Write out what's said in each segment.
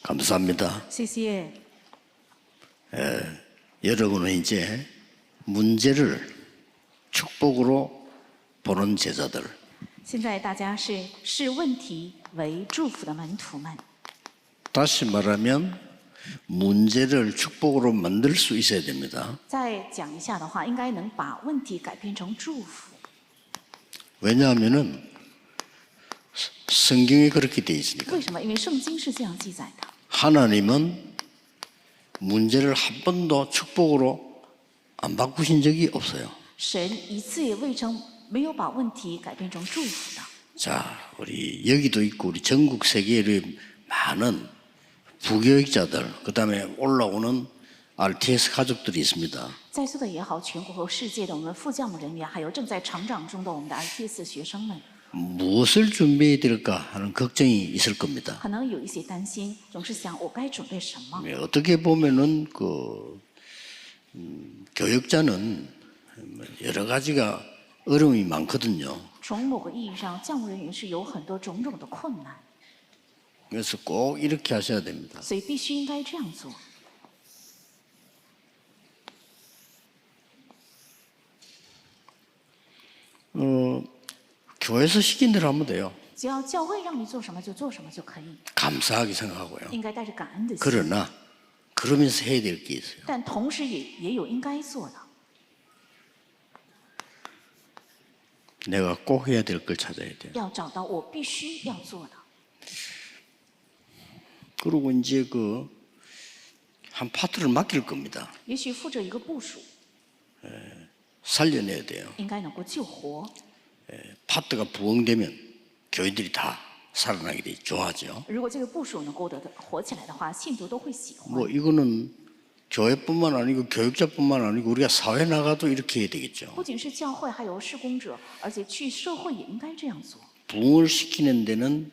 감사합니다. 谢谢。 여러분은 이제 문제를 축복으로 보는 제자들. 现在大家是视问题为祝福的门徒们。 다시 말하면 문제를 축복으로 만들 수 있어야 됩니다. 再讲一下的话，应该能把问题改变成祝福。 왜냐하면은 성경이 그렇게 돼 있으니까. 为什么？因为圣经是这样记载的。 하나님은 문제를 한 번도 축복으로 안 바꾸신 적이 없어요. 神一次也未曾没有把问题改变成祝福的。 자, 우리 여기도 있고 우리 전국 세계의 많은 부교육자들, 그다음에 올라오는 RTS 가족들이 있습니다. 在座的也好，全国和世界的我们副教牧人员，还有正在成长中的我们的 RTS 学生们， 무엇을 준비해야 될까 하는 걱정이 있을 겁니다. 可能有一些担心，总是想我该准备什么？ 어떻게 보면은 교육자는 여러 가지가 어려움이 많거든요. 从某个意义上，教牧人员是有很多种种的困难， 그래서 꼭 이렇게 하셔야 됩니다. 所以必须应该这样做。 교회에서 시킨 대로 하면 돼요. 只要教会让你做什么就做什么就可以， 감사하게 생각하고요. 应该带着感恩的心。 그러나 그러면서 해야 될 게 있어요. 但同时也有应该做的， 내가 꼭 해야 될 걸 찾아야 돼요. 要找到我必须要做的。 그리고 이제 한 파트를 맡길 겁니다. 也许负责一个部署， 살려내야 돼요. 应该能够救活。 파트가 부흥되면 교인들이 다 살아나게 돼 좋아하죠. 如果这个部署能够活起来的话，信徒都会喜欢。 뭐 이거는 교회뿐만 아니고 교육자뿐만 아니고 우리가 사회 나가도 이렇게 해야 되겠죠. 不仅是教会，还有事工者，而且去社会也应该这样做。 부흥을 시키는 데는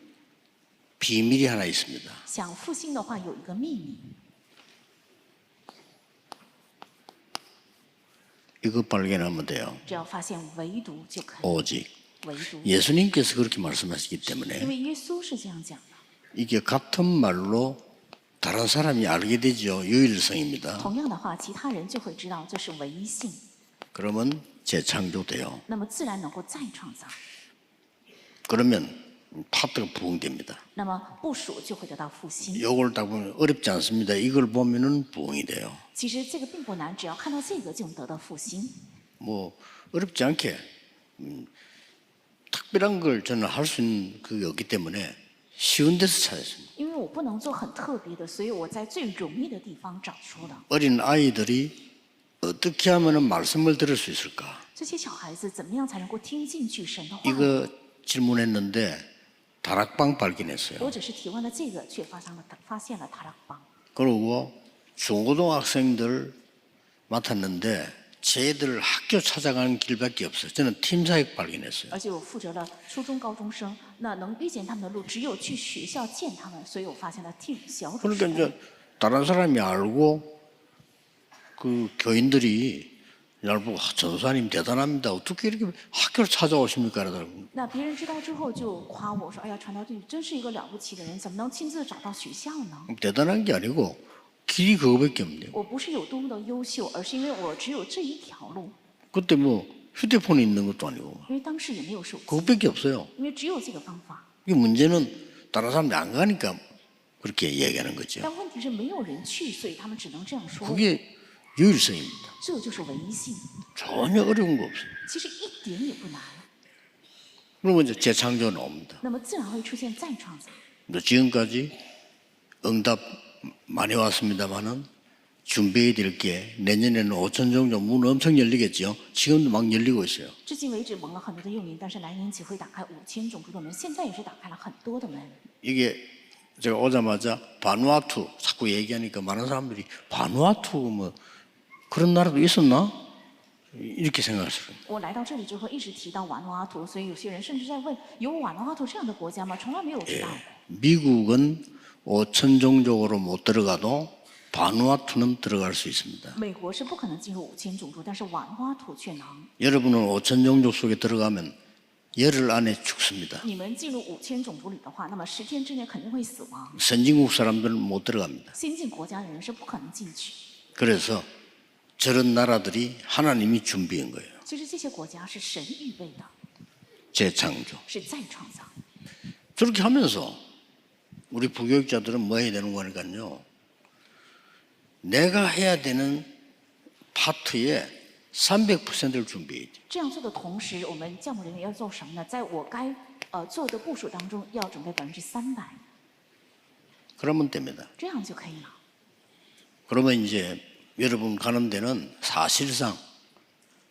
비밀이 하나 있습니다. 想复兴的话，有一个秘密， 이거 발견하면 돼요. 只要发现唯独就可以。 오직 唯独， 예수님께서 그렇게 말씀하시기 因 때문에 为耶稣是这样讲的。 이게 같은 말로 다른 사람이 알게 되죠. 유일성입니다. 同样的话，其他人就会知道这是唯一性， 그러면 재창조돼요. 那么自然能够再创造， 그러면 파트가 부흥됩니다. 那么部署就会得到复兴。 이걸 딱 보면 어렵지 않습니다. 이걸 보면은 부흥이 돼요. 其实这个并不难，只要看到这个就能得到复兴。 뭐 어렵지 않게 특별한 걸 저는 할 수 있는 그게 없기 때문에 쉬운 데서 찾았습니다. 因为我不能做很特别的，所以我在最容易的地方找出的。 어린 아이들이 어떻게 하면 말씀을 들을 수 있을까? 这些小孩子怎么样才能够听进去神的话？ 이거 질문했는데 다락방 발견했어요. 我只是提问了这个，却发现了塔拉邦。 그리고 중고등학생들 맡았는데 쟤들 학교 찾아가는 길밖에 없어요. 저는 팀사역 발견했어요. 而且我负责了初中高中生，那能遇见他们的路，只有去学校见他们，所以我发现了替小组 그러니까 施工。 이제 다른 사람이 알고 그 교인들이 날 보고 전사님 대단합니다. 어떻게 이렇게 학교를 찾아오십니까? 그러더라고요. 那别人知道之后就夸我说：“哎呀，传道弟真是一个了不起的人，怎么能亲自找到学校呢？ 대단한 게 아니고 길이 그거밖에 없네요. 我不是有多么的优秀，而是因为我只有这一条路。 그때 뭐 휴대폰이 있는 것도 아니고 因为当时也没有手机， 그것밖에 없어요. 因为只有这个方法。 이 문제는 다른 사람이 안 가니까 그렇게 얘기하는 거죠. 但问题是没有人去，所以他们只能这样说。 그게 유일성입니다. 这就是唯一性， 전혀 어려운 거 없어요. 其实一点也不难。 그러면 이제 재창조 나옵니다. 那么自然会出现再创造。 근데 지금까지 응답 많이 왔습니다만은 준비해야 될 게 내년에는 5천 정도 문 엄청 열리겠죠. 지금도 막 열리고 있어요. 至今为止蒙了很多的诱引，但是来年只会打开5000种族的门，现在也是打开了很多的门。 이게 제가 오자마자 바누아투 자꾸 얘기하니까 많은 사람들이 바누아투 뭐 그런 나라도 있었나? 이렇게 생각했어요. 我来到这里之后，一直提到瓦努阿图，所以有些人甚至在问：有瓦努阿图这样的国家吗？从来没有知道。 미국은 5천 종족으로 못 들어가도 바누아투는 들어갈 수 있습니다. 美国是不可能进入5000种族，但是瓦努阿图却能。 여러분은 5천 종족 속에 들어가면 열흘 안에 죽습니다. 你们进入5000种族里的话，那么10天之内肯定会死亡。 선진국 사람들은 못 들어갑니다. 先进国家的人是不可能进去。 그래서 저런 나라들이 하나님이 준비한 거예요. 其实这些国家是神预备的， 재창조. 是再创造。 저렇게 하면서 우리 부교육자들은 뭐 해야 되는 거니까요. 내가 해야 되는 파트에 300%를 준비해야 돼. 这样做的同时，我们教牧人员要做什么呢？在我该做的部署当中，要准备300%， 그러면 됩니다. 这样就可以了。 그러면 이제 여러분 가는 데는 사실상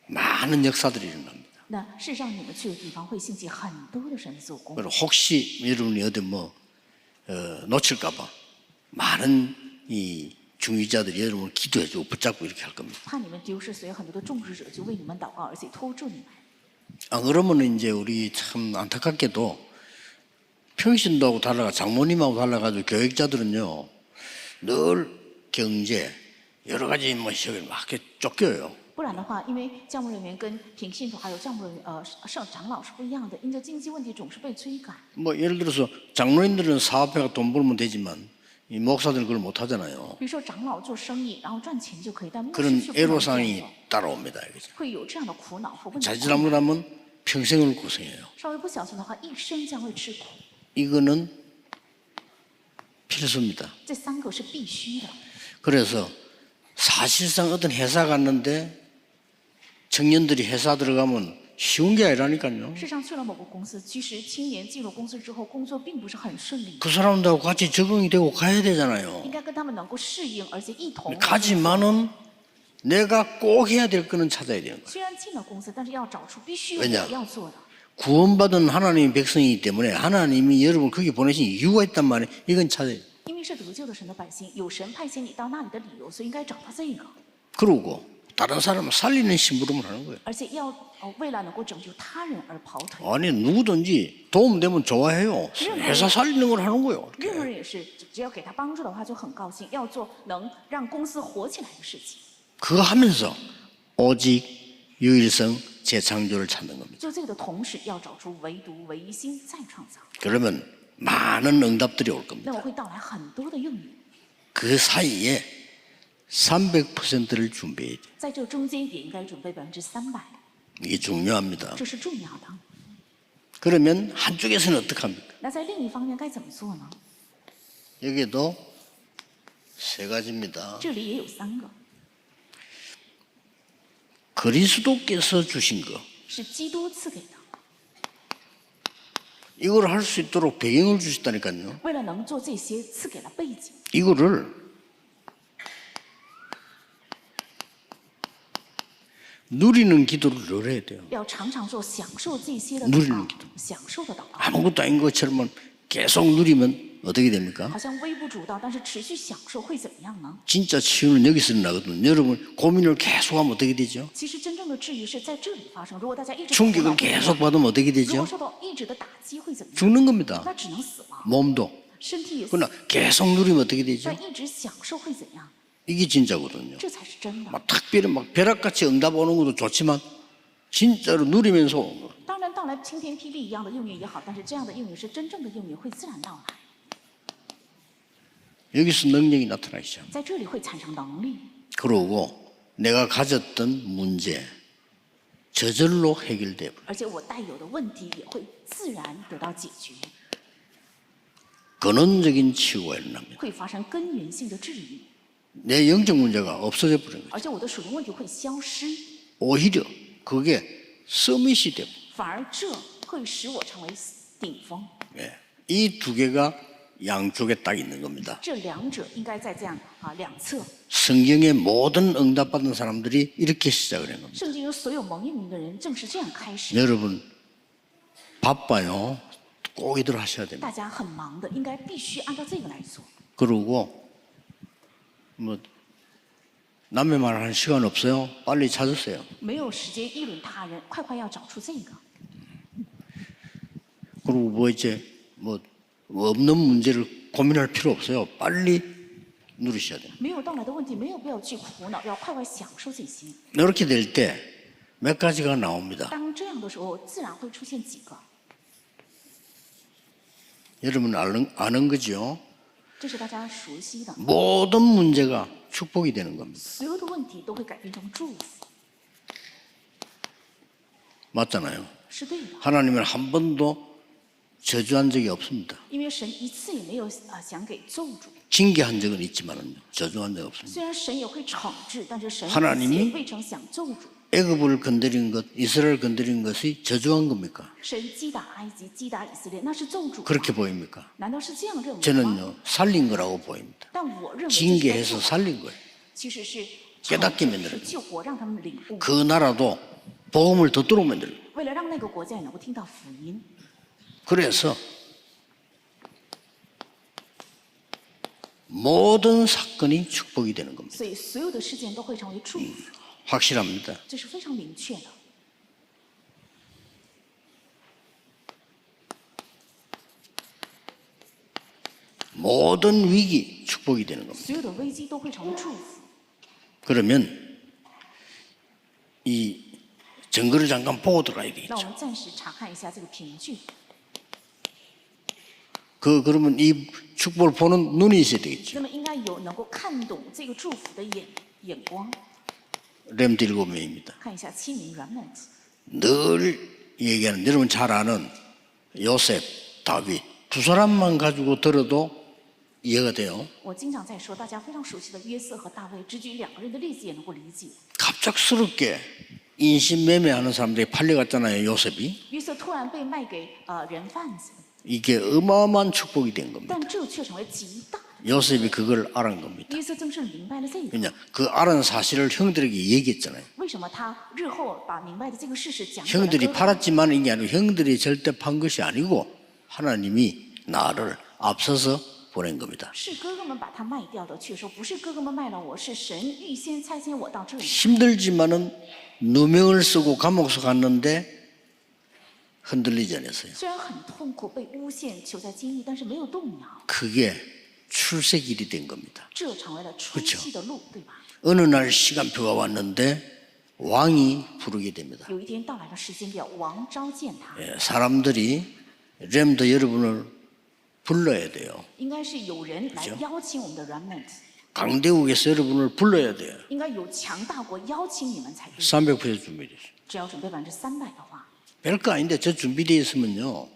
많은 역사들이 일어납니다. 那事实上，你们去的地方会兴起很多的神做工。 그리고 혹시 여러분이 어디 놓칠까봐 많은 이 중위자들이 여러분을 기도해주고 붙잡고 이렇게 할 겁니다. 怕你们丢失，所以很多的重视者就为你们祷告，而且拖住你们。 안 그러면 이제 우리 참 안타깝게도 평신도 하고 달라가 장모님하고 달라가지고 교육자들은요 늘 경제 여러 가지 뭐 시험을 막 이렇게 쫓겨요. 不然的话，因为教牧人员跟平信徒还有教牧人上长老是不一样的，因着经济问题总是被催赶。 뭐 예를 들어서 장로님들은 사업해가 돈 벌면 되지만 이 목사들은 그걸 못 하잖아요. 比如说长老做生意，然后赚钱就可以，但牧师 그런 却不能这样 애로사항이 做， 따라옵니다. 그죠? 会有这样的苦恼和问题。 자칫하면 평생을 고생해요. 稍微不小心的话，一生将会吃苦。 이거는 필수입니다. 这3个是必须的。 그래서 사실상 어떤 회사 갔는데 청년들이 회사 들어가면 쉬운 게 아니라니까요. 事实上，去了某个公司，其实青年进入公司之后，工作并不是很顺利， 그 사람들하고 같이 적응이 되고 가야 应 되잖아요. 该跟他们能够适应，而且一同。 가지만은 내가 꼭 해야 될 거는 찾아야 되는 거예요. 虽然进了公司，但是要找出必须我 왜냐 要做的。 구원받은 하나님의 백성이기 때문에 하나님이 여러분을 거기 보내신 이유가 있단 말이에요. 이건 찾아야 돼요. 因为是得救的神的百姓，有神派遣你到那里的理由，所以应该找到这个， 그러고 다른 사람을 살리는 심부름을 하는 거예요. 而且要为了能够拯救他人而跑腿。 아니 누구든지 도움되면 좋아해요. 회사 살리는 걸 하는 거예요. 任何人也是，只要给他帮助的话，就很高兴，要做能让公司活起来的事情。 그거 하면서 오직 유일성 재창조를 찾는 겁니다. 就这个的同时，要找出唯独唯一心再创造， 그러면 많은 응답들이 올 겁니다. 那么会到来很多的应允。 그 사이에 300%를 준비해야 돼요. 在这中间也应该准备300%， 이게 중요합니다. 这是重要的。 그러면 한쪽에서는 어떻게 합니까? 那在另一方面该怎么做呢？ 여기도 3가지입니다. 这里也有3个， 그리스도께서 주신 거. 是基督赐给的。 이걸 할 수 있도록 배경을 주셨다니까요. 为了能做这些，赐给了背景。 이거를 누리는 기도를 늘 해야 돼요. 要常常做享受这些的 누리는 祷告，享受的祷告， 아무것도 아닌 것처럼 계속 누리면 어떻게 됩니까? 好像微不足道，但是持续享受会怎么样呢？ 진짜 치유는 여기서 일어나거든요. 여러분 고민을 계속하면 어떻게 되죠? 其实真正的治愈是在这里发生。如果大家一直 충격을 계속 받으면 어떻게 如果 되죠? 受到一直的打击会怎么样？ 죽는 겁니다. 那只能死亡， 몸도. 身体也死。 그러나 계속 누리면 어떻게 되죠? 但一直享受会怎样？ 이게 진짜거든요. 这才是真的。 막 특별히 막 벼락같이 응답 오는 것도 좋지만 진짜로 누리면서 오는 거. 当然，到来晴天霹雳一样的应允也好，但是这样的应允是真正的应允，会自然到来， 여기서 능력이 나타나기 시작합니다. 在这里会产生能力， 그러고 내가 가졌던 문제 저절로 해결돼. 而且我带有的问题也会自然得到解决， 근원적인 치유가 일어납니다. 会发生根源性的治愈， 내 영적 문제가 없어져 버린 거죠. 而且我的属灵问题会消失， 오히려 그게 서밋이 되고 反而这会使我成为顶峰。 이 2개가 양쪽에 딱 있는 겁니다. 这两者应该在这样两侧。 성경의 모든 응답받은 사람들이 이렇게 시작을 한 겁니다. 圣经中所有蒙应允的人正是这样开始。 여러분 바빠요. 꼭 이대로 하셔야 됩니다. 大家很忙的，应该必须按照这个来做。 그리고 뭐 남의 말 하는 시간 없어요. 빨리 찾으세요. 没有时间议论他人，快快要找出这个。 그리고 뭐 이제 뭐 없는 문제를 고민할 필요 없어요. 빨리 누리셔야 돼요. 没有到来的问题，没有必要去苦恼，要快快享受这些。 이렇게 될 때 몇 가지가 나옵니다. 当这样的时候，自然会出现几个， 여러분 아는 거죠? 这是大家熟悉的。 모든 문제가 축복이 되는 겁니다. 所有的问题都会改变成祝福， 맞잖아요. 是对的。 하나님은 한 번도 저주한 적이 없습니다. 因为神一次也没有想给咒诅， 징계한 적은 있지만은요, 저주한 적 없습니다. 虽然神也会惩治，但是神 하나님이 也未曾想咒诅。 애굽을 건드린 것, 이스라엘 건드린 것이 저주한 겁니까? 神击打埃及，击打以色列，那是咒诅吗。 그렇게 보입니까? 难道是这样认为吗？ 저는요, 살린 거라고 보입니다. 但我认为这是 징계해서 살린 거예요. 其实是 깨닫게 是 만들어요. 救活，让他们领悟， 그 나라도 복음을 듣도록 만들어요. 为了让那个国家也能够听到福音。 그래서 모든 사건이 축복이 되는 겁니다. 所以所有的事件都会成为祝福， 확실합니다. 这是非常明确的。 모든 위기 축복이 되는 겁니다. 所有的危机都会成为祝福。 그러면 이 증거를 잠깐 보고 들어가야 让 되겠죠. 我们暂时查看一下这个凭据。 그러면 이 축복을 보는 눈이 있어야 되겠죠. 那么应该有能够看懂这个祝福的眼光。 렘드 7명입니다. 看一下7名 remnant， 늘 얘기하는 여러분 잘 아는 요셉, 다윗 두 사람만 가지고 들어도 이해가 돼요. 我经常在说，大家非常熟悉的约瑟和大卫，只举2个人的例子也能够理解。 갑작스럽게 인신매매하는 사람들이 팔려갔잖아요. 요셉이. 约瑟突然被卖给人贩子， 이게 어마어마한 축복이 된 겁니다. 但这却成为极大的。 요셉이 그걸 알은 겁니다. 约瑟正是明白了这一点， 그냥 그 알은 사실을 형들에게 얘기했잖아요. 为什么他日后把明白的这个事实讲给了 형들이 哥哥？ 팔았지만 이게 아니고 형들이 절대 판 것이 아니고 하나님이 나를 앞서서 보낸 겁니다. 是哥哥们把他卖掉的，却说不是哥哥们卖了我，是神预先差遣我到这里。 힘들지만은 누명을 쓰고 감옥서 갔는데 흔들리지 않았어요. 虽然很痛苦，被诬陷，囚在监狱，但是没有动摇， 그게 출세길이 된 겁니다. 这成为了出气的路，对吧？ 어느 날 시간표가 왔는데 왕이 부르게 됩니다. 有一天到来了时间表，王召见他， 예, 사람들이 렘더 여러분을 불러야 돼요. 应该是有人来邀请我们的 remnant， 강대국에서 여러분을 불러야 돼요. 应该有强大国邀请你们才对。 300% 준비됐어요. 只要准备300%的话， 별거 아닌데 저 준비되어 있으면요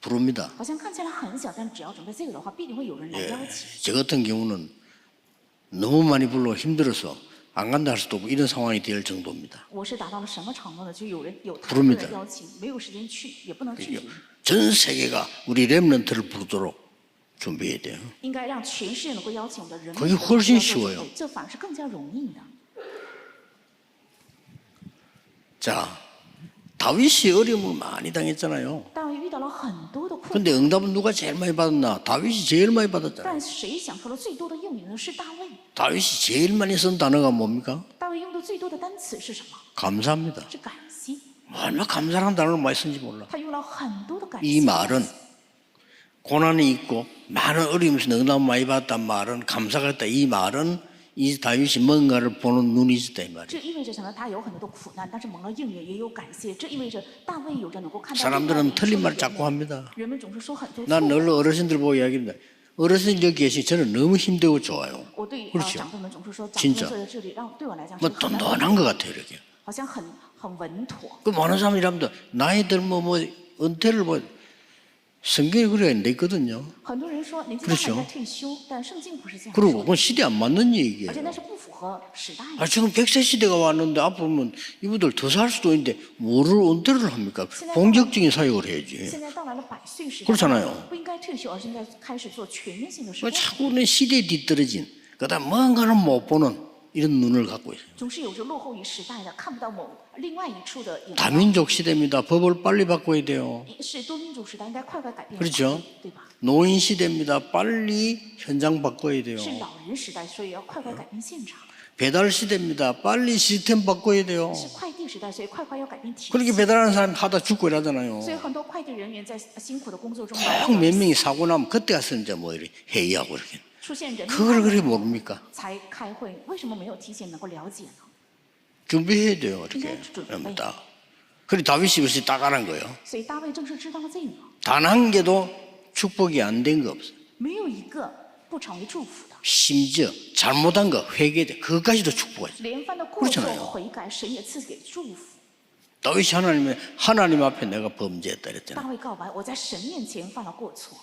부릅니다. 好像看起来很小，但只要准备这个的话，必定会有人来邀请。 저 같은 경우는 너무 많이 불러 힘들어서 안 간다 할 수도 없고 이런 상황이 될 정도입니다. 我是达到了什么程度呢？就有太 부릅 多 니다 人邀请，没有时间去，也不能拒绝。 전 세계가 우리 렘넌트를 부르도록 준비해야 돼요. 应该让全世界能够邀请我们的人 그게 们 훨씬 要做准 쉬워요 备，这反而是更加容易的。 자, 다윗이 어려움을 많이 당했잖아요. 大卫遇到了很多的困难， 근데 응답은 누가 제일 많이 받았나? 다윗이 제일 많이 받았잖아요. 但谁享受了最多的应允呢？是大卫。 다윗이 제일 많이 쓴 단어가 뭡니까? 大卫用的最多的单词是什么？ 감사합니다. 是感激。 얼마나 감사한 단어를 많이 쓴지 몰라. 他用了很多的感 이 激。 말은 고난이 있고 많은 어려움에서 응답 많이 받았단 말은 감사가 있다. 이 말은 이 다윗이 뭔가를 보는 눈이 있었다 이 말이에요. 这意味着什么？他有很多的苦难，但是蒙了应允，也有感谢。这意味着大卫有着能够看到。 사람들은 틀린 말 자꾸 합니다. 人们总是说很多错 난 误。 늘 어르신들 보고 이야기합니다. 어르신 여기 계시 저는 너무 힘들고 좋아요. 我对 그렇죠 长辈们总是说，长辈 진짜 们坐在这里，对我来讲是 뭐 很难 던던한 것 같아요 이렇게. 好像很稳妥。 그 많은 사람이 이러면 나이 들면 뭐 은퇴를 뭐 성경에 그래 돼 있거든요. 很多人说年纪大 그렇죠 了应该退休，但圣经不是这样 그리고 说的， 그건 시대 안 맞는 얘기예요. 而且那是不符合时代的。 아, 지금 100세 시대가 왔는데 앞으로는 이분들 더 살 수도 있는데 뭐를 은퇴를 합니까? 본격적인 사역을 해야지. 现在到来了100岁时代， 그렇잖아요. 不应该退休，而是应该开始做全面性的事 그 工。 자꾸는 시대에 뒤떨어진 그다음 뭔가는 못 보는 이런 눈을 갖고 있어요. 总是有着落后于时代的，看不到另外一处的眼光。 다민족 시대입니다. 법을 빨리 바꿔야 돼요. 是多民主时代，应该快快改变 그렇죠 法律，对吧？ 노인 시대입니다. 빨리 현장 바꿔야 돼요. 是老人时代，所以要快快改变现场； 배달 시대입니다. 빨리 시스템 바꿔야 돼요. 是快递时代，所以快快要改变体 그렇게 系。 배달하는 사람이 하다 죽고 이러잖아요. 所以很多快递人员在辛苦的工作中， 꼭 몇 명이 사고 나면 그때 가서 이제 뭐 이렇게 회의하고 이렇게. 出现人命 그걸 案 그렇게 모릅니까? 才开会，为什么没有提前能够了解呢？ 준비해야 돼요. 이렇게.应该准备。 딱. 그래 다윗이 벌써 딱 알은 거예요. 所以大卫正是知道了这个， 단 한 개도 축복이 안 된 거 없어요. 没有一个不成为祝福的。 심지어 잘못한 거 회개돼. 그것까지도 축복하죠. 连犯的过错 그렇잖아요 悔改，神也赐给祝福。 다윗이 하나님 앞에 내가 범죄했다 그랬잖아요. 大卫告白，我在神面前犯了过错，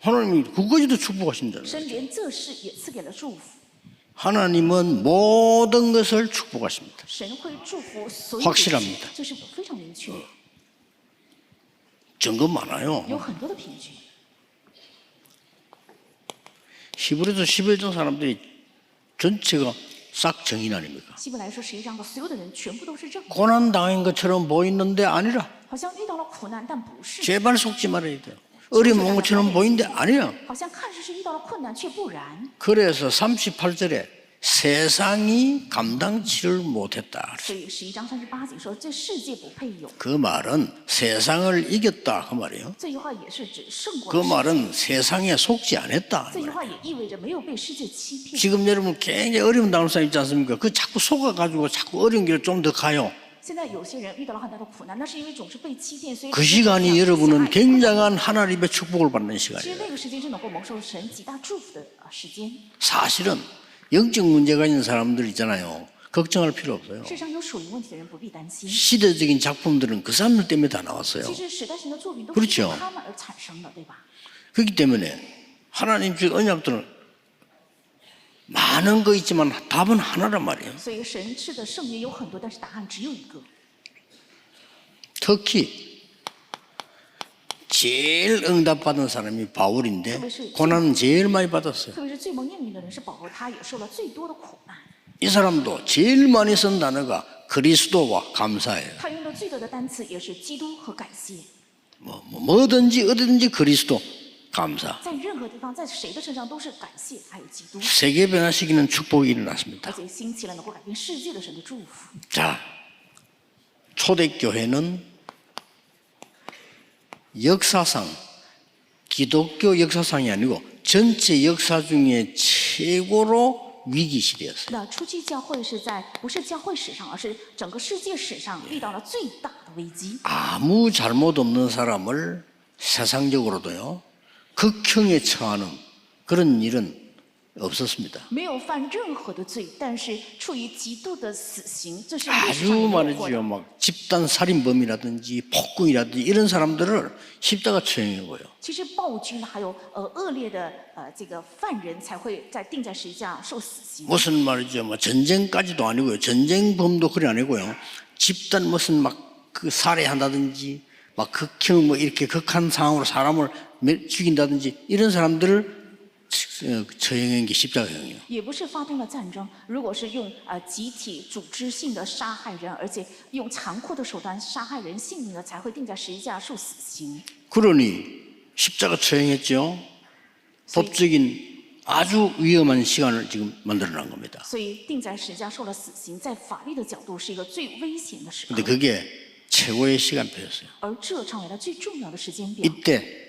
하나님이 그것도 축복하신다는 거예요. 神连这事也赐给了祝福。 하나님은 모든 것을 축복하십니다. 神会祝福所有的 확실합니다 事，这是非常明确的， 증거 많아요. 有很多的凭据。 히브리서 11장 사람들이 전체가 싹 정인 아닙니까? 希伯来说11章的所有的人全部都是正的， 고난 당한 것처럼 보이는데 아니라 好像遇到了苦难，但不是； 제발 속지 말아야 돼요. 어려움 온 것처럼 보이는데 아니야. 好像看似是遇到了困难，却不然。 그래서 38절에 세상이 감당치를 못했다. 所以11章38节说，这世界不配有。 그 말은 세상을 이겼다 그 말이에요. 这句话也是指胜过 그 了世界。 말은 세상에 속지 않았다. 这句话也意味着没有被世界欺骗。 지금 여러분 굉장히 어려운 당할 사람 있지 않습니까? 그 자꾸 속아가지고 자꾸 어려운 길을 좀 더 가요. 现在有些人遇到了很大的苦难，那是因为总是被欺骗，所以 그 시간이 여러분은 굉장한 하나님의 축복을 받는 其实 시간이에요. 那个时间是能够蒙受神极大祝福的时间。 사실은 영적 문제가 있는 사람들 있잖아요. 걱정할 필요 없어요. 世上有属灵问题的人不必担心。 시대적인 작품들은 그 사람들 때문에 다 나왔어요. 其实时代性的作品都 그렇 是 죠 由他们而产生的，对吧？ 그렇기 때문에 하나님 주 언약들은 많은 거 있지만 답은 하나란 말이에요. 所以神赐的圣言有很多，但是答案只有一个。 특히 제일 응답받은 사람이 바울인데 고난은 제일 많이 받았어요. 特别是最蒙应允的人是保罗，他也受了最多的苦难。 이 사람도 제일 많이 쓴 단어가 그리스도와 감사예요. 他用的最多的单词也是基督和感谢。 뭐든지 어디든지 그리스도 감사. 在任何地方，在谁的身上都是感谢，还有基督， 세계 변화시키는 축복이 일어났습니다. 而且兴起了能够改变世界的神的祝福。 자, 초대교회는 역사상 기독교 역사상이 아니고 전체 역사 중에 최고로 위기 시대였어요. 那初期教会是在不是教会史上，而是整个世界史上遇到了最大的危机。 아무 잘못 없는 사람을 세상적으로도요 극형에 처하는 그런 일은 없었습니다. 没有犯任何的罪，但是处于极度的死刑，这是历史上 아주 没有过 말이죠. 的。 막 집단 살인범이라든지 폭군이라든지 이런 사람들을 십자가 처형한 거예요. 其实暴君还有恶劣的这个犯人才会定在十字架受死刑。 무슨 말이죠. 뭐 전쟁까지도 아니고요. 전쟁범도 그래 아니고요. 집단 무슨 막 그 살해한다든지 막 극형 뭐 이렇게 극한 상황으로 사람을 죽인다든지 이런 사람들을 처형한 게 십자가형이에요. 也不是发动了战争，如果是用集体组织性的杀害人，而且用残酷的手段杀害人性命的，才会定在十字架受死刑。 그러니 십자가 처형했죠. 법적인 아주 위험한 시간을 지금 만들어낸 겁니다. 所以定在十字架受了死刑，在法律的角度是一个最危险的时刻 근데 ， 그게 최고의 시간표였어요. 而这成为了最重要的时间表。 이때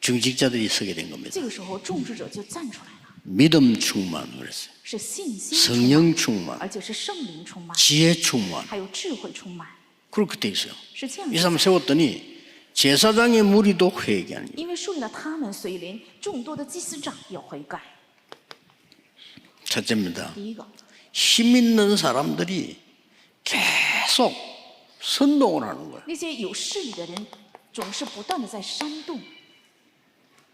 중직자들이 서게 된 겁니다. 这个时候，众志者就站出来了， 믿음 충만 그랬어요. 是信心充满， 성령 충만, 而且是圣灵充满， 지혜 충만. 还有智慧充满， 그렇게 돼 있어요. 是这样 이 的。 사람 세웠더니 제사장의 무리도 회개하니. 因为树立了他们，所以连众多的祭司长也悔改。 첫째입니다. 第一个， 힘 있는 사람들이 계속 선동을 하는 거예요. 那些有势力的人总是不断的在煽动，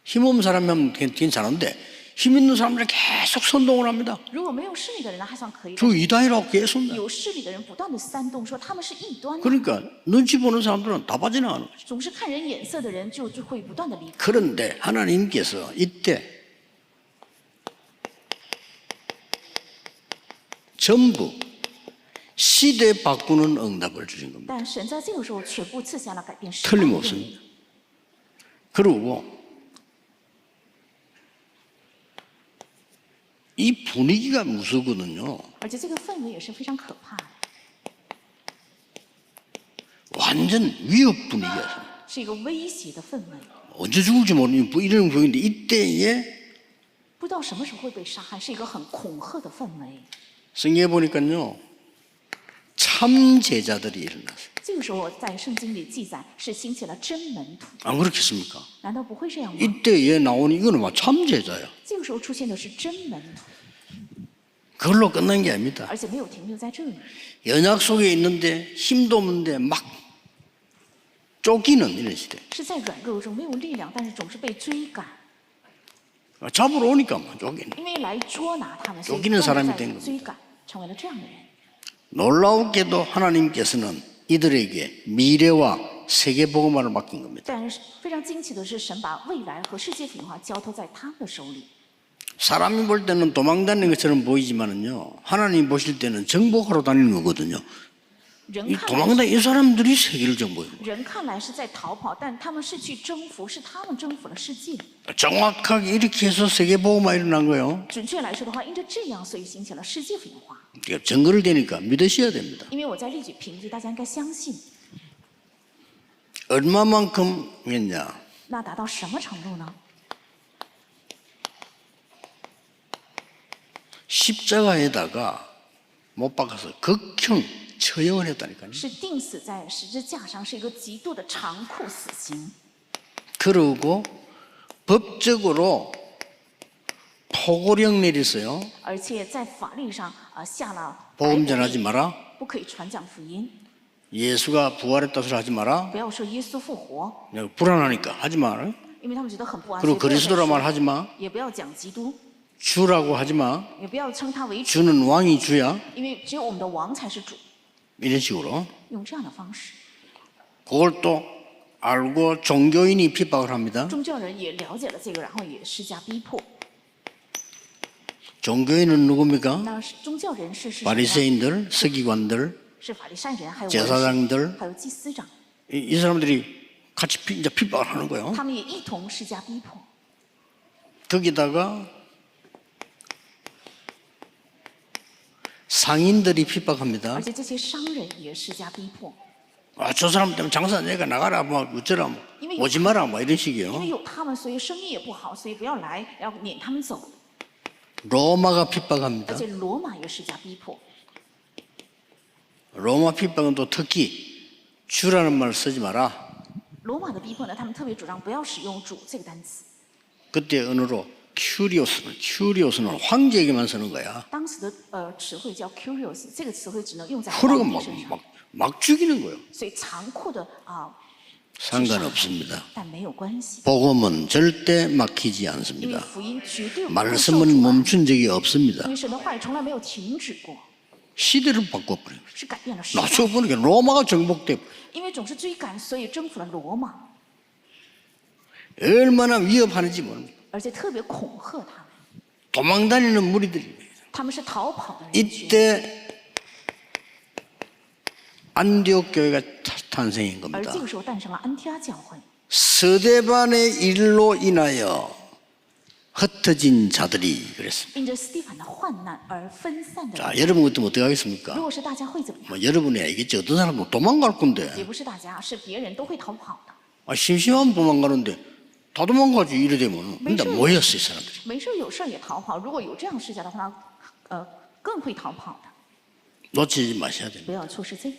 힘 없는 사람이 하면 괜찮은데 힘 있는 사람들이 계속 선동을 합니다. 如果没有势力的人呢，还算可以； 저 이단이라고 계속. 有势力的人不断的煽动，说他们是异端的， 그러니까 눈치 보는 사람들은 다 빠져나가는 거죠. 总是看人眼色的人就会不断的离开。 그런데 하나님께서 이때 전부 시대 바꾸는 응답을 주신 겁니다. 但神在这个时候全部赐下了改变时代的 틀림없습니다. 应允。 그리고 이 분위기가 무서거든요. 而且这个氛围也是非常可怕的， 완전 위협 분위기였어요. 是一个威胁的氛围。 언제 죽을지 모르는 뭐 이런 분위기인데 이때에 不知道什么时候会被杀害，是一个很恐吓的氛围。 성경에 보니까요, 참 제자들이 일어났어요. 这个时候在圣经里记载是兴起了真门徒， 안 그렇겠습니까? 难道不会这样吗？ 이때에 나오는 이거는 막 참 제자야. 这个时候出现的是真门徒， 그걸로 끝난 게 아닙니다. 而且没有停留在这里， 연약 속에 있는데 힘도 없는데 막 쫓기는 이런 시대. 是在软弱中没有力量，但是总是被追赶， 잡으러 오니까 막 쫓기는. 因为来捉拿他们，所以 쫓기는 他 사람이 们 된 在 겁니다. 追赶，成为了这样的人。 놀라우게도 하나님께서는 이들에게 미래와 세계 복음화를 맡긴 겁니다. 但是非常惊奇的是，神把未来和世界福音化交托在他们的手里。 사람이 볼 때는 도망다니는 것처럼 보이지만은요, 하나님 보실 때는 정복하러 다니는 거거든요. 人 이 看来 도망다니는 이 사람들이 세계를 정복해요. 人看来是在逃跑，但他们是去征服，是他们征服了世界。 정확하게 이렇게 해서 세계 복음화 일어난 거예요. 准确来说的话，因着这样，所以兴起了世界福音化。 그러니까 증거를 대니까 믿으셔야 됩니다. 因为我在列举凭据，大家应该相信。 얼마만큼이냐? 那达到什么程度呢？ 십자가에다가 못 박아서 극형 처형을 했다니까요. 是钉死在十字架上，是一个极度的残酷死刑。 그러고 법적으로 포고령 내렸어요. 而且在法律上下了 복음 전하지 마라. 不可以传讲福音， 예수가 부활했다 소리 하지 마라. 不要说耶稣复活， 내가 불안하니까 하지 마라. 因为他们觉得很不安。 그리고 所以不要再 그리스도라 说 말 하지 마. 也不要讲基督， 주라고 하지 마. 也不要称他为主， 주는 왕이 주야. 因为只有我们的王才是主。 이런 식으로. 用这样的方式， 그걸 또 알고 종교인이 핍박을 합니다. 宗教人也了解了这个，然后也施加逼迫。 종교인은 누굽니까? 那是宗教人士是什么呢？ 바리새인들, 서기관들, 是法利赛人，还有文士 제사장들 还有祭司长， 이 사람들이 같이 이제 핍박을 하는 거예요. 他们也一同施加逼迫。 거기다가 상인들이 핍박합니다. 而且这些商人也施加逼迫， 아, 저 사람 때문에 장사 안 되니까 나가라, 뭐 어쩌라, 뭐 오지 마라, 뭐 이런 因 식이에요. 为有他们，所以生意也不好，所以不要来，要撵他们走。 로마가 而 핍박합니다. 且罗马也施加逼迫， 로마 핍박은 또 특히 주라는 말 쓰지 마라. 罗马的逼迫呢，他们特别主张不要使用“主”这个单词。 그때 언어로 큐리오스는 황제에게만 쓰는 거야. 当时的词汇叫 “curious”，这个词汇只能用在 그러고 皇帝身上， 막 죽이는 거예요. 所以残酷的상관없습니다. 但没有关系， 복음은 절대 막히지 因为 않습니다. 福音绝对不会受 말씀은 阻碍， 멈춘 적이 없습니다. 因为神的话语从来没有停止过， 시대를 바꿔버려요. 是改变了时代。 나서 보니까 로마가 정복돼. 因为总是追赶，所以征服了罗马， 얼마나 위협하는지 모릅니다. 而且特别恐吓他们。 도망다니는 무리들이. 他们是逃跑的人群。 이때 안디옥 교회가 탄생인 而 겁니다. 这个时候诞生了安提阿教会， 스데반의 일로 인하여 흩어진 자들이 그랬습니다. 因着斯蒂凡的患难而分散的 자, 人。 여러분 같으면 어떻게 하겠습니까? 如果是大家会怎么样？ 뭐 여러분이 알겠죠. 어떤 사람은 도망갈 건데. 也不是大家，是别人都会逃跑的。 아, 심심하면 도망가는데 다 도망가지 이래 되면. 근데 뭐였어 이 사람들이. 没事有事也逃跑。如果有这样施加的话，更会逃跑的。 놓치지 마셔야 됩니다. 不要错失这个。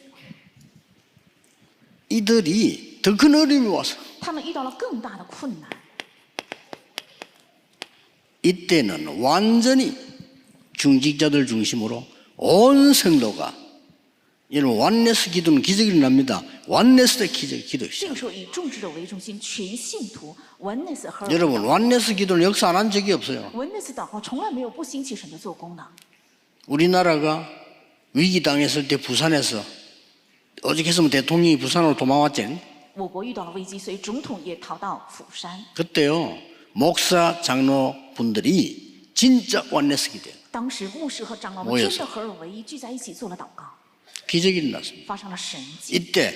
이들이 더 큰 어려움이 와서 他们遇到了更大的困难， 이때는 완전히 중직자들 중심으로 온 성도가 여러분 완네스 기도는 기적이 일어납니다. 완네스의 기도. 这个时候以众志者为中心，全信徒 oneness 和 여러분 완네스 기도는 역사 안 한 적이 없어요. oneness 祷告从来没有不兴起神的做工的。 우리나라가 위기 당했을 때 부산에서 어저께 했으면 대통령이 부산으로 도망왔지. 我国遇到了危机，所以总统也逃到釜山。 그때요 목사 장로분들이 진짜 완네스 기도예요. 当时牧师和长老们 모여서 真的合而为一，聚在一起做了祷告， 기적이 일어났습니다. 发生了神迹。 이때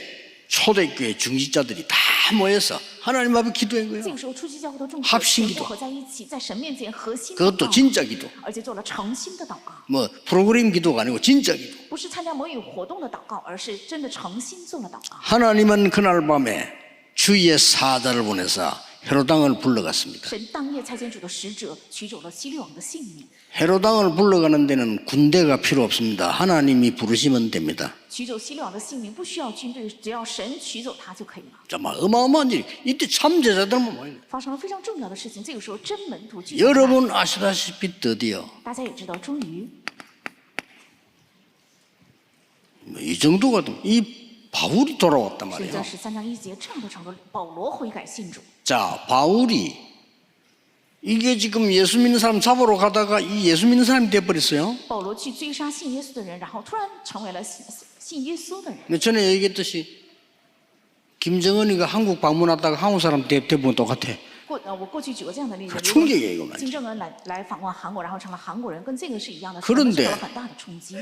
초대교회 중직자들이 다 모여서 하나님 앞에 기도한 这 거예요. 个时候，初期教会的众 합 者 심 全 기도 部合在一起，在神面前核心祷 그것도 告， 진짜 기도. 而且做了诚心的祷告， 뭐 프로그램 기도가 아니고 진짜 기도. 不是参加某一活动的祷告，而是真的诚心做了祷告。 하나님은 그날 밤에 주의 사자를 보내서 헤롯 왕을 불러갔습니다. 神当夜差遣主的使者取走了希律王的性命。 헤롯 왕을 불러가는 데는 군대가 필요 없습니다. 하나님이 부르시면 됩니다. 取走希律王的性命不需要军队，只要神取走他就可以了。 정말 어마어마한 일이 이때 참제자들만 모여. 发生了非常重要的事情，这个时候真门徒聚集。 여러분 아시다시피 드디어 大家也知道，终于 이 정도가 이 바울이 돌아왔단 是在 말이에요. 13章1节这样的程度，保罗悔改信主。 자, 바울이 이게 지금 예수 믿는 사람 잡으러 가다가 이 예수 믿는 사람이 돼버렸어요. 保罗去追杀信耶稣的人，然后突然成为了信耶稣的人。 근데 전에 얘기했듯이 김정은이가 한국 방문하다가 한국 사람 대부분 똑같아. 我过去举过这样的例子， 충격이에요, 이거 말이죠. 金正恩来访问韩国，然后成了韩国人，跟这个是一样的， 그런데 受到了很大的冲击。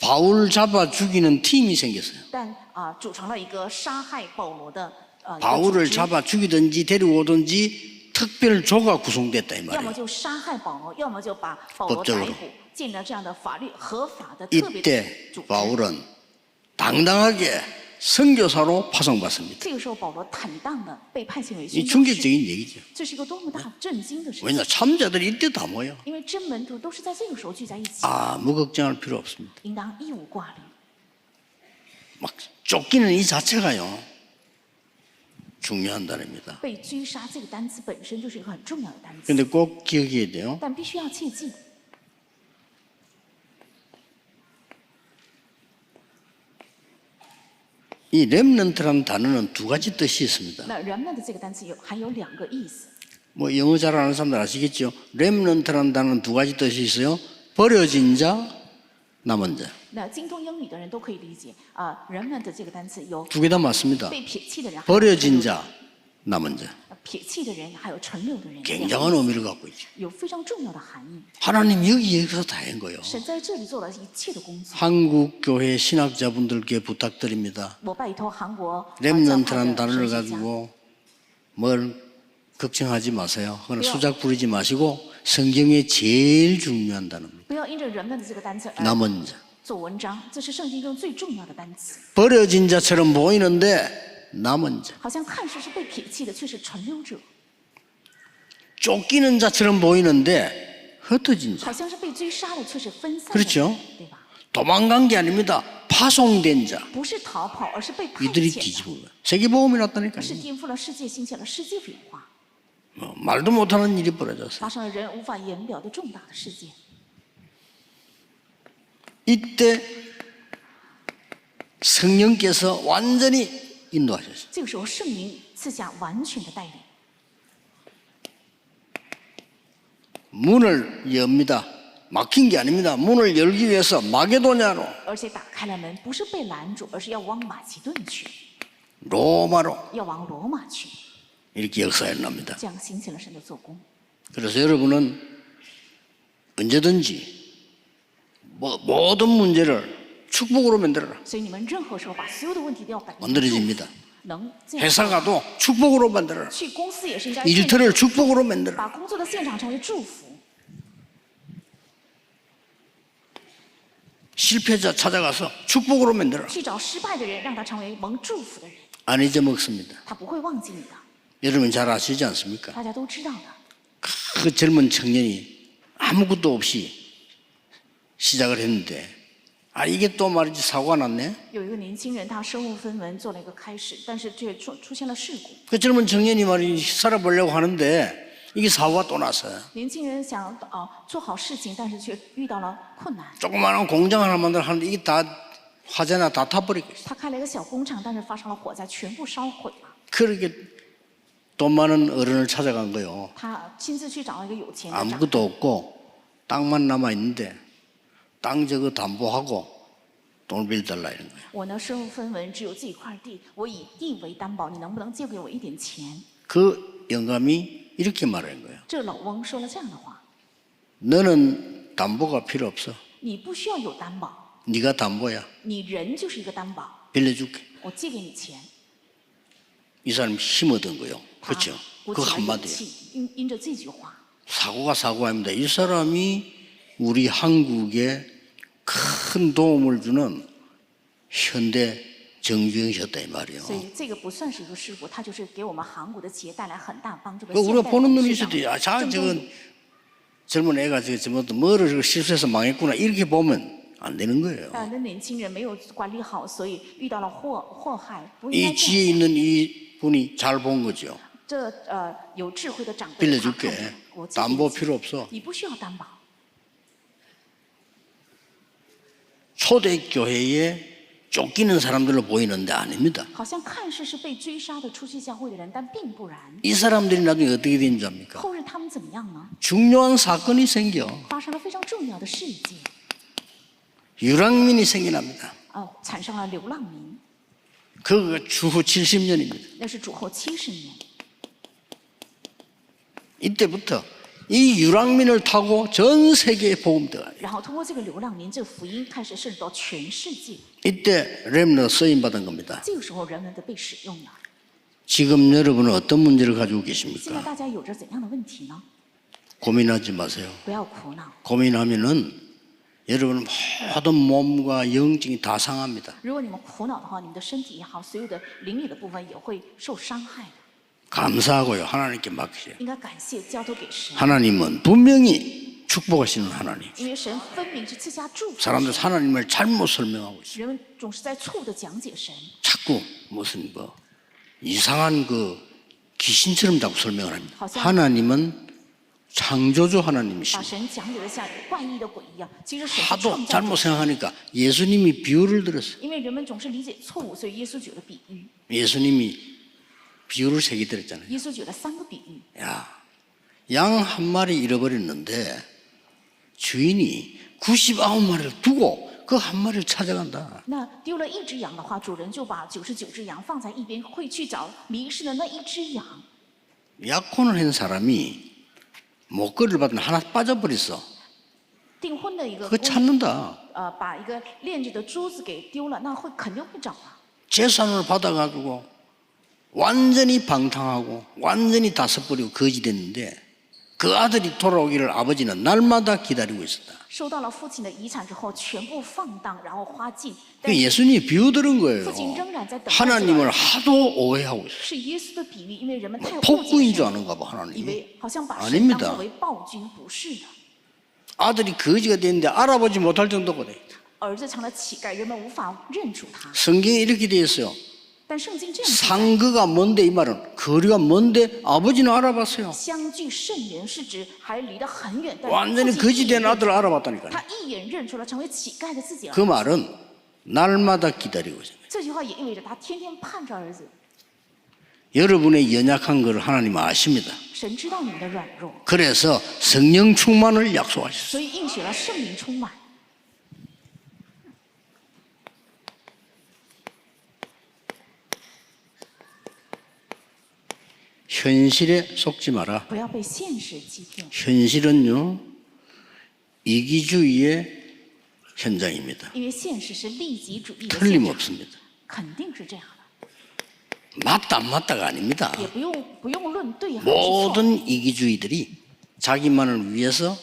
바울 잡아 죽이는 팀이 생겼어요. 但组成了一个杀害保罗的一个组 바울을 织 잡아 죽이든지 데리고 오든지 특별조가 구성됐다 이 要么 말이에요. 就杀害保罗，要么就把保罗 법적으로 逮捕，建立了这样的法律合法的特别的 이때 组织。 바울은 당당하게 선교사로 파송받습니다. 这个时候，保罗坦荡的被派遣为 이 宣教士， 충격적인 얘기죠. 这是一个多么大震惊的事情！ 왜냐 참자들이 이때 다 모여. 因为真门徒都是在这个时候聚在一起， 아무 걱정할 필요 없습니다. 应当义无挂虑。 막 쫓기는 이 자체가요 중요한 단어입니다. 被追杀这个单词本身就是一个很重要的单词， 근데 꼭 기억해야 돼요. 但必须要切记， 이 렘넌트라는 단어는 두 가지 뜻이 있습니다. 那人们的这个单词含有两个意思。 뭐 영어 잘 아는 사람들 아시겠죠? 렘넌트라는 단어는 두 가지 뜻이 있어요. 버려진 자, 남은 자. 那精通英语的人都可以理解人们的这个单词有 두 개 다 맞습니다. 被撇弃的人，还有 버려진 자, 남은 자. 撇弃的人，还有存留的人， 굉장한 의미를 갖고 있죠. 有非常重要的含义。 하나님 여기서 다 한 거예요. 神在这里做了一切的工作。 한국 교회 신학자분들께 부탁드립니다. 我拜托韩国教派 렘넌트라는 的 단어를 神学家， 가지고 뭘 걱정하지 마세요. 그건 왜요? 수작 부리지 마시고 성경의 제일 중요한 단어입니다. 不要因着人们的这个单词而 남은 자. 做文章，这是圣经中最重要的单词。 버려진 자처럼 보이는데 남은 자. 好像看似是被撇弃的，却是存留者； 쫓기는 자처럼 보이는데 흩어진 자. 好像是被追杀的，却是分散的， 그렇죠 对吧？ 도망간 게 아닙니다. 파송된 자. 不是逃跑，而是被派 이들이 遣的， 뒤집은 거예요. 세계복음이 났다니까요. 是颠覆了世界，兴起了世界文化， 말도 못하는 일이 벌어졌어요. 发生了人无法言表的重大的事件。 이때 성령께서 완전히 인도하셨어요. 这个时候，圣灵赐下完全的带领， 문을 엽니다. 막힌 게 아닙니다. 문을 열기 위해서 마게도냐로, 而且打开了门，不是被拦住，而是要往马其顿去， 로마로 要往罗马去， 이렇게 역사에 납니다. 这样兴起了神的做工。 그래서 여러분은 언제든지 모든 문제를 축복으로 만들어라. 所以你们任何时候把所有的问题都要摆明， 만들어집니다. 能这样。 회사 가도 축복으로 만들어라. 去公司也是应该 일터를 축복으로 만들어라. 把工作的现场成为祝福。 실패자 찾아가서 축복으로 만들어라. 去找失败的人，让他成为蒙祝福的人， 안 잊어먹습니다. 他不会忘记你的。 여러분 잘 아시지 않습니까? 大家都知道的。 그 젊은 청년이 아무것도 없이 시작을 했는데 이게 또 말이지 사고가 났네. 有一个年轻人，他身无分文做了一个开始，但是却出现了事故。 그 젊은 청년이 말이지 살아보려고 하는데 이게 사고가 또 났어요. 年轻人想做好事情，但是却遇到了困难。 조그마한 공장 하나 만들어 하는데 이게 다 화재나 다 타버리고 있어요. 他开了一个小工厂，但是发生了火灾，全部烧毁了。 그렇게 돈 많은 어른을 찾아간 거요. 他亲自去找一个有钱的长 아무것도 없고 땅만 남아 있는데 땅 저거 담보하고 돈을 빌려달라 이런 거예요. 我呢身无分文，只有这一块地，我以地为担保，你能不能借给我一点钱？ 그 영감이 이렇게 말하는 거예요. 这老翁说了这样的话： 너는 담보가 필요 없어. 你不需要有担保， 네가 담보야. 你人就是一个担保， 빌려줄게. 我借给你钱。 이 사람 힘 얻은 거요. 他 그렇죠? 鼓 그 起了勇 한마디에 气，因着这句话， 사고가 사고입니다. 이 사람이 우리 한국에 큰 도움을 주는 현대 정주행이셨다 이 말이에요. 所以这个不算是一个事故，它就是给我们韩国的企业带来很大帮助的 그 现 우리가 代 보는 的 눈이 市 있을 场 때, 아, 자, 郑州 저건 젊은 애가 뭐를 실수해서 망했구나 이렇게 보면 안 되는 거예요. 那年轻人没有管理好，所以遇到了祸害，不应 이 该这 지혜 样。 있는 이 분이 잘 본 거죠. 这有智慧的长辈，他 빌려줄게. 看见我借 담보 你 필요 없어. 你不需要担保。 초대교회에 쫓기는 사람들로 보이는데 아닙니다. 好像看似是被追杀的出去教会的人，但并不然。 이 사람들이 나중에 어떻게 된 줄 압니까? 后日他们怎么样呢？ 중요한 사건이 생겨. 发生了非常重要的事件， 유랑민이 생겨납니다. 产生了流浪民， 그가 주후 70년입니다. 那是主后70年。 이때부터 이 유랑민을 타고 전 세계에 복음 들어가요. 然后通过这个流浪民，这个福音开始渗到全世界。 이때 렘너 쓰임 받은 겁니다. 这个时候，人们的被使用了。 지금 여러분은 어떤 문제를 가지고 现在 계십니까? 大家有着怎样的问题呢？ 고민하지 마세요. 不要苦恼。 고민하면은 여러분 모든 몸과 영적이 다 상합니다. 如果你们苦恼的话，你们的身体也好，所有的灵里的部分也会受伤害的。 감사하고요. 하나님께 맡기세요. 应该感谢，交托给神， 하나님은 분명히 축복하시는 하나님. 因为神分明是赐下祝福。 사람들 하나님을 잘못 설명하고 있어요. 人们总是在错误的讲解神， 자꾸 무슨 뭐 이상한 그 귀신처럼 자꾸 설명을 합니다. 하상- 하나님은 창조주 把 하나님이십니다. 神讲解的像怪异的鬼一样。其实神是 하도 创造 잘못 者， 생각하니까 예수님이 비유를 들었어요. 因为人们总是理解错误，所以耶稣举了比喻。 예수님이 비유를 3개 들었잖아요. 耶稣举了3个比喻。 야, 양 한 마리 잃어버렸는데 주인이 99마리를 두고 그 한 마리를 찾아간다. 那丢了一只羊的话，主人就把99只羊放在一边，会去找迷失的那一只羊。 약혼을 한 사람이 목걸이를 받으면 하나 빠져버렸어. 订婚的一个 그거 公 찾는다. 把一个链子的珠子给丢了，那肯定会找啊。 재산을 받아가지고 완전히 방탕하고 완전히 다 섣버리고 거지 됐는데 그 아들이 돌아오기를 아버지는 날마다 기다리고 있었다. 收到了父亲的遗产之后，全部放荡，然后花尽。 그 但是 예수님이 비유 들은 거예요. 父亲仍然在等待这个 하나님을 儿子 하도 오해하고 있어요. 是耶稣的比喻，因为人们太误 폭군인 解 줄 神， 아는가 봐 以 하나님이. 为好像把神 아닙니다 当作为暴君，不是的。 아들이 거지가 됐는데 알아보지 못할 정도거든. 儿子成了乞丐，人们无法认出他。 성경에 이렇게 되어 있어요. 但圣经这样记载 상거가 뭔데 이 말은 거리가 먼데 아버지는 알아봤어요. 相距甚远，是指还离得很远，但 완전히 父亲一 거지 眼 된 아들을 알아봤다니까요. 他一眼认出了成为乞丐的自己儿 그 子。 말은 날마다 기다리고 있어요. 这句话也意味着他天天盼着儿子。 여러분의 연약한 것을 하나님 아십니다. 神知道你们的软弱， 그래서 성령 충만을 약속하셨어요. 所以应许了圣灵充满。 현실에 속지 마라. 不要被现实欺骗。 현실은요 이기주의의 현장입니다. 因为现实是利己主义的现场， 틀림없습니다. 肯定是这样的， 맞다 안 맞다가 아닙니다. 也不用论对还是错。 모든 이기주의들이 자기만을 위해서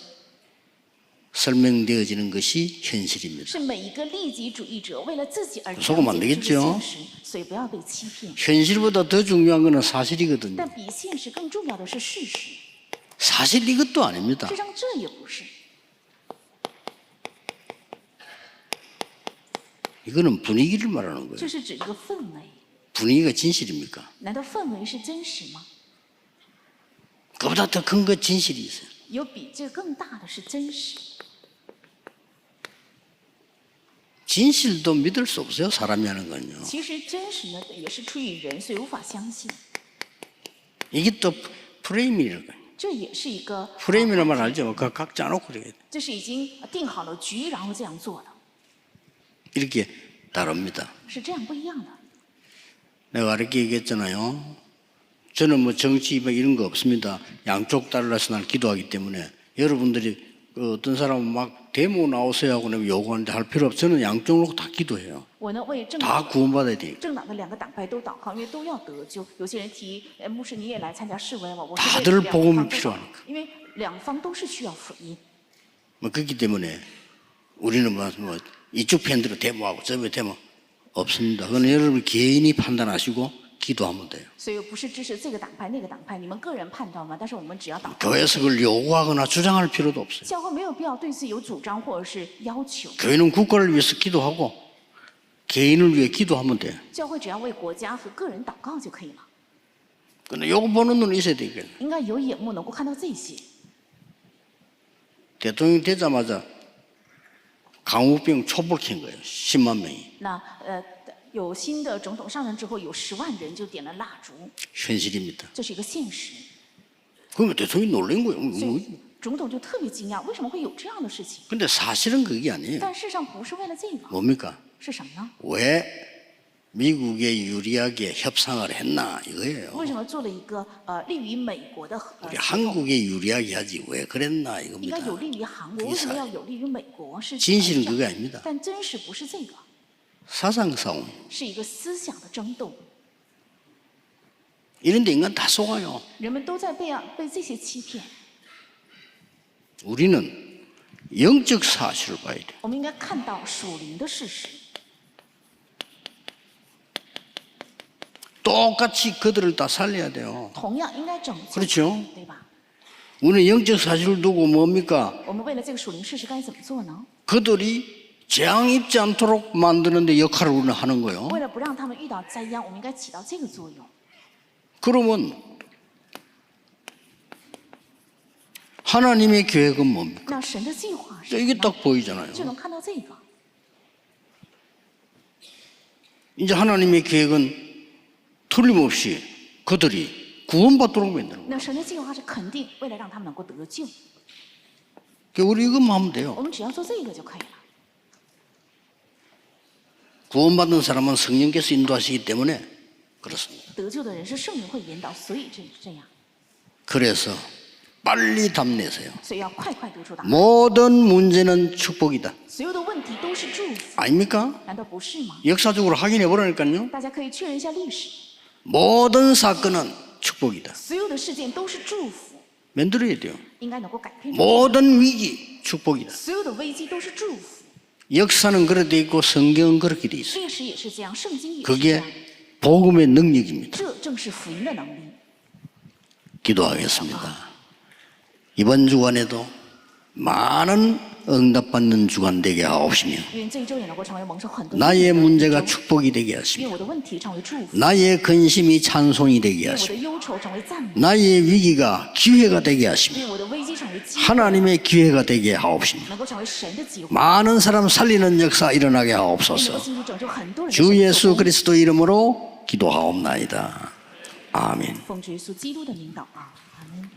설명되어지는 것이 현실입니다. 是每一个利己主义者为了自己而 속으면 안 讲解这是 되겠죠 现实，所以不要被欺骗。 현실보다 더 중요한 것은 사실이거든요. 但比现实更重要的是事实， 사실 이것도 아닙니다. 实际上这也不是， 이거는 분위기를 말하는 这 거예요. 是指一个氛围。 분위기가 진실입니까? 难道氛围是真实吗？ 그보다 더 큰 것 진실이 있어요. 有比这更大的是真实。 진실도 믿을 수 없어요. 사람이 하는 건요. 其实真实呢也是出于人，所以无法相信。 이게 또 프레임이라고 해요. 这也是一个， 프레임이란 말 알죠? 그 각자 놓고 이렇게, 这是已经定好了局，然后这样做的， 이렇게 다릅니다. 是这样不一样的。 내가 이렇게 얘기했잖아요. 저는 뭐 정치 뭐 이런 거 없습니다. 양쪽 달라서 난 기도하기 때문에 여러분들이 그 어떤 사람은 막 데모 나오세요 하고 내가 요구하는데 할 필요 없어요. 저는 양쪽으로 다 기도해요. 我呢为政 다 党 구원받아야 되니까. 政党的2个党派都祷告，因为都要得救。有些人提，牧师你也来参加示威嘛？我是 다들 为两 복음이 方都祷告 필요하니까. 因为两方都是需要福音。 뭐 그렇기 때문에 우리는 뭐 이쪽 편들로 데모하고 저쪽 데모 없습니다. 그건 여러분 개인이 판단하시고 기도하면 돼요. 所以不是支持这个党派那个党派，你们个人判断嘛。但是我们只要祷告。 교회에서 그걸 요구하거나 주장할 필요도 없어요. 教会没有必要对此有主张或者是要求， 교회는 국가를 위해서 기도하고 개인을 위해 기도하면 돼요. 教会只要为国家和个人祷告就可以了。 근데 요거 보는 눈이 있어야 되겠네. 应该有眼目能够看到这些。 대통령 되자마자 강우병 촛불 켠 거예요. 10만 명이. 那有新的总统上任之后，有10万人就点了蜡烛， 현실입니다. 这是一个现实。 그러니까 대통령이 놀란 거예요. 所以总统就特别惊讶，为什么会有这样的事情？ 근데 사실은 그게 아니에요. 但事实上不是为了这个， 뭡니까? 是什么呢？ 왜 미국에 유리하게 협상을 했나 이거예요. 为什么做了一个利于美国的 우리 合同？ 한국에 유리하게 하지 왜 그랬나 应该 이겁니다. 有利于韩国，为什么要有利于美国？是 진실은 这样 그게 아닙니다. 但真实不是这个， 사상 싸움. 是一个思想的争斗。 이런데 인간 다 속아요. 人们都在被这些欺骗。 우리는 영적 사실을 봐야 돼. 我们应该看到属灵的事实， 똑같이 그들을 다 살려야 돼요. 同样应该拯救， 그렇죠? 对吧？ 우리는 영적 사실을 두고 뭡니까? 我们为了这个属灵事实该怎么做呢？ 그들이 재앙 입지 않도록 만드는데 역할을 우리는 하는 거예요. 为了不让他们遇到灾殃，我们应该起到这个作用。 그러면 하나님의 계획은 뭡니까? 那神的计划是 이게 什么呢？ 딱 보이잖아요. 就能看到这个。 이제 하나님의 계획은 틀림없이 그들이 구원받도록 만드는 거예요. 那神的计划是肯定为了让他们能够得救， 그러니까 우리 이것만 하면 돼요. 我们只要做这个就可以了。 구원받는 사람은 성령께서 인도하시기 때문에 그렇습니다. 得救的人是圣灵会引导，所以这样， 그래서 빨리 답내세요. 所以要快读出答案。 모든 문제는 축복이다. 所有的问题都是祝福， 아닙니까? 难道不是吗？ 역사적으로 확인해 보라니까요. 大家可以确认一下历史， 모든 사건은 축복이다. 所有的事件都是祝福， 만들어야 돼요. 应该能够改变。 모든 위기 축복이다. 所有的危机都是祝福， 역사는 그렇게 돼 있고 성경은 그렇게 돼 있어요. 历史也是这样，圣经也是这 그게 样， 복음의 능력입니다. 这正是福音的能力。 기도하겠습니다. 이번 주간에도 많은 응답받는 주간 되게 하옵시며 愿这一周也能够成为蒙受很多 나의 祝福的 문제가 一周 축복이 되게 愿 하시며 我的问题成为祝福， 나의 근심이 찬송이 되게 愿我 하시며 的忧愁成为赞美， 나의 위기가 기회가 되게 하시며 愿我的危机成为机会， 하나님의 기회가 되게 하옵시며 能够成为神的机会， 많은 사람 살리는 역사 일어나게 愿能 하옵소서. 够兴起拯救很多人的 주 神 예수 作工 그리스도 이름으로 기도하옵나이다. 아멘. 奉主耶稣基督的名祷告，阿门。